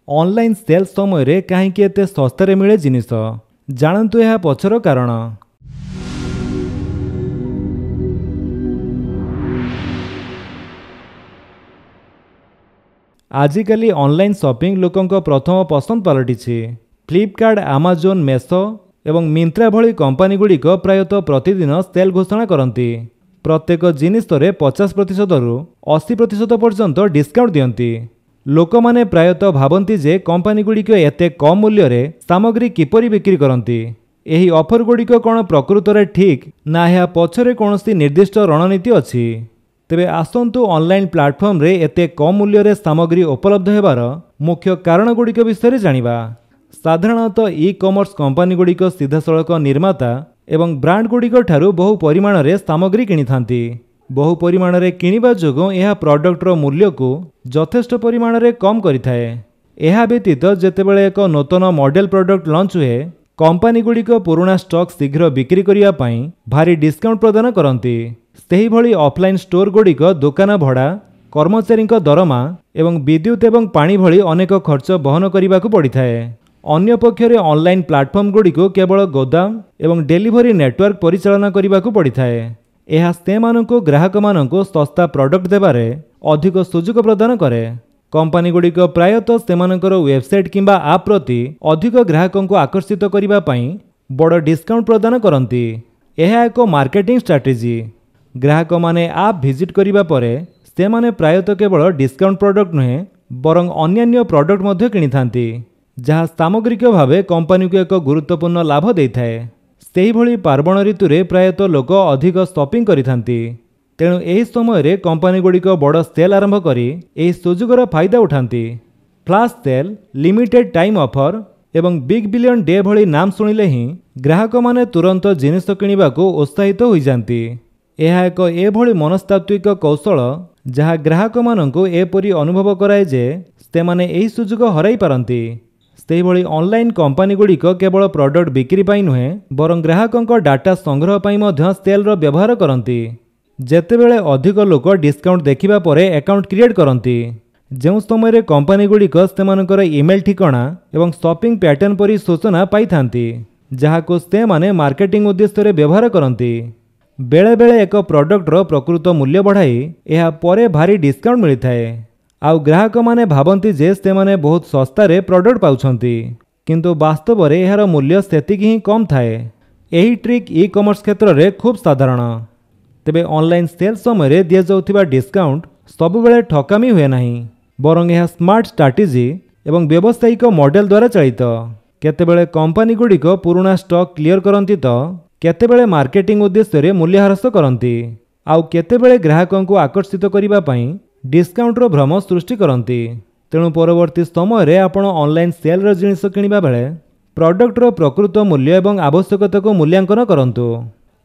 Online sale समय कहीं एते सस्तारे मिले जिनिस जानतु यह पछर कारण। आजिकाली ऑनलाइन शॉपिंग लोकों प्रथम पसंद पलटिछि। फ्लिपकार्ट, अमेज़न, मेसो एवं मिंत्रा भली कंपनी गुड़िक प्रायतः प्रतिदिन सेल घोषणा करती। प्रत्येक जिनिस 50% रु 80% पर्यंत डिस्काउंट दियंती। लोक माने प्रायतः भाबंती जे कंपनी गुड़िक एते कम मूल्य रे सामग्री किपरि बिक्री करती। एही ऑफर गुड़िक कौन प्रकृत रे ठीक ना या पछरे कौनसी निर्दिष्ट रणनीति अछि। तेबे आसंतु ऑनलाइन प्लेटफॉर्म रे एते कम मूल्य रे सामग्री उपलब्ध हेबार मुख्य कारण गुड़िक विषय जानिबा। साधारणतः ई कॉमर्स कंपनी गुड़िक सीधासलख निर्माता एवं ब्रांड गुड़िक ठारू बहु परिमाण रे सामग्री किनिथांती। बहु परिमाण रे किनिबा जोगो यह प्रोडक्टर मूल्य को यथेष्ट परिमाण रे कम करिथाए। एहा व्यतीत जेतेबेले एक नूतन मॉडल प्रोडक्ट लॉन्च हुए कंपनी गुड़िक पुराना स्टॉक शीघ्र बिक्री करिया पई भारी डिस्काउंट प्रदान करती। सेही भली ऑफलाइन स्टोर गुड़िक दुकान भड़ा, कर्मचारी दरमा एवं विद्युत एवं पानी भली अनेक खर्च बहन करने को पड़ी थाए। अन्य पक्षरे ऑनलाइन प्लेटफॉर्म गुड़िक केवल गोदाम एवं डेलीवरी नेटवर्क परिचालना करने को पड़ी थाए। यह सेमानंको ग्राहक मानंको सस्ता प्रोडक्ट देबारे अधिक सुযোଗ प्रदान करे। कंपनी गुड़िक प्रायतः सेमानंकर वेबसाइट किंबा आप प्रति अधिक ग्राहकों को आकर्षित करने पई बड़ डिस्काउंट प्रदान करती। यह एक मार्केटिंग स्ट्रैटेजी। ग्राहक माने आप विजिट करिबा परे सेमाने प्रायतः केवल डिस्काउंट प्रोडक्ट नुहे बरं अन्यान्य प्रोडक्ट मध्य किनिथांती, जहाँ सामग्रिक भावे कंपनी को एक गुरुत्वपूर्ण लाभ देइथाए। सेही भली पार्वण ऋतु रे प्रायतः लोक अधिक शॉपिंग करिथांती। तेणु एही समय रे कंपनी गुड़िक बड़ सेल आरंभ करी एही सुযোଗର फायदा उठांती। Flash sale, limited time offer एवं बिग बिलियन डे भली नाम सुनिले ही ग्राहक माने तुरंत जिनिस किनिबा को उत्साहित हो जाती। यह एक एभली मनस्तात्विक कौशल जहाँ ग्राहक मानंको एपरी अनुभव कराए जे सेमाने एही सुযোଗ हराई पारंती। सेही भली ऑनलाइन कंपनी गुड़िक केवल प्रोडक्ट बिक्री पाई नुहे बरं ग्राहकों डाटा संग्रह पाई मध्य सेल रो व्यवहार करती। जेतेबेले अधिक लोक डिस्काउंट देखिबा परे अकाउंट क्रिएट करती, जो समय कंपनी गुड़िक सेमानकर ईमेल ठिकाना एवं शॉपिंग पैटर्न परी सूचना पाई थांती, जहाको से माने मार्केटिंग उद्देश्य रे व्यवहार करती। बेले बेले एक प्रोडक्टर प्रकृत मूल्य बढ़ाई यह परे भारी डिस्काउंट मिलता है। आउ ग्राहक माने भाबंती जे से माने बहुत सस्ता रे प्रोडक्ट पाउछंती, किंतु वास्तव रे एहार मूल्य सेतिकी ही कम थाए। एही ट्रिक ई कॉमर्स क्षेत्र रे खूब साधारण। तेबे ऑनलाइन सेल समय रे दिया जाउथिबा डिस्काउंट सब बेले ठकामी हुए नाही, बरं यह स्मार्ट स्ट्रैटेजी एवं व्यावसायिक मॉडल द्वारा चलित। केतेबेले कंपनी गुड़िक पुराना स्टॉक क्लियर करंती तो केतेबेले मार्केटिंग उद्देश्य रे मूल्य ह्रास करंती, आउ केतेबेले ग्राहकों को आकर्षित करिबा पई डिस्काउंट रो भ्रम सृष्टि करंती। तेणु परवर्ती समय रे आपण ऑनलाइन सेल रो जिनिस किनिबा बेले प्रोडक्ट रो प्रकृत मूल्य एवं आवश्यकता को मूल्यांकन करंतु।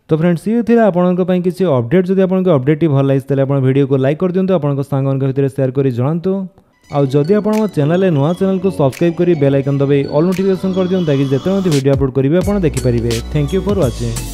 तो फ्रेंड्स ये थिला आपनक पई किछि अपडेट। जदि आपनक अपडेट भल लागिस तले आपण वीडियो को लाइक कर दियंतु, आपनक सांगन भितर शेयर करी जणांतु। आउ जदि आपण मो चैनल नुआ चैनल को सब्सक्राइब करी बेल आइकन दबाई ऑल नोटिफिकेशन कर दियंतु, ताकि जेते वीडियो अपलोड करिवे आपण देखि परिबे। Thank you for watching.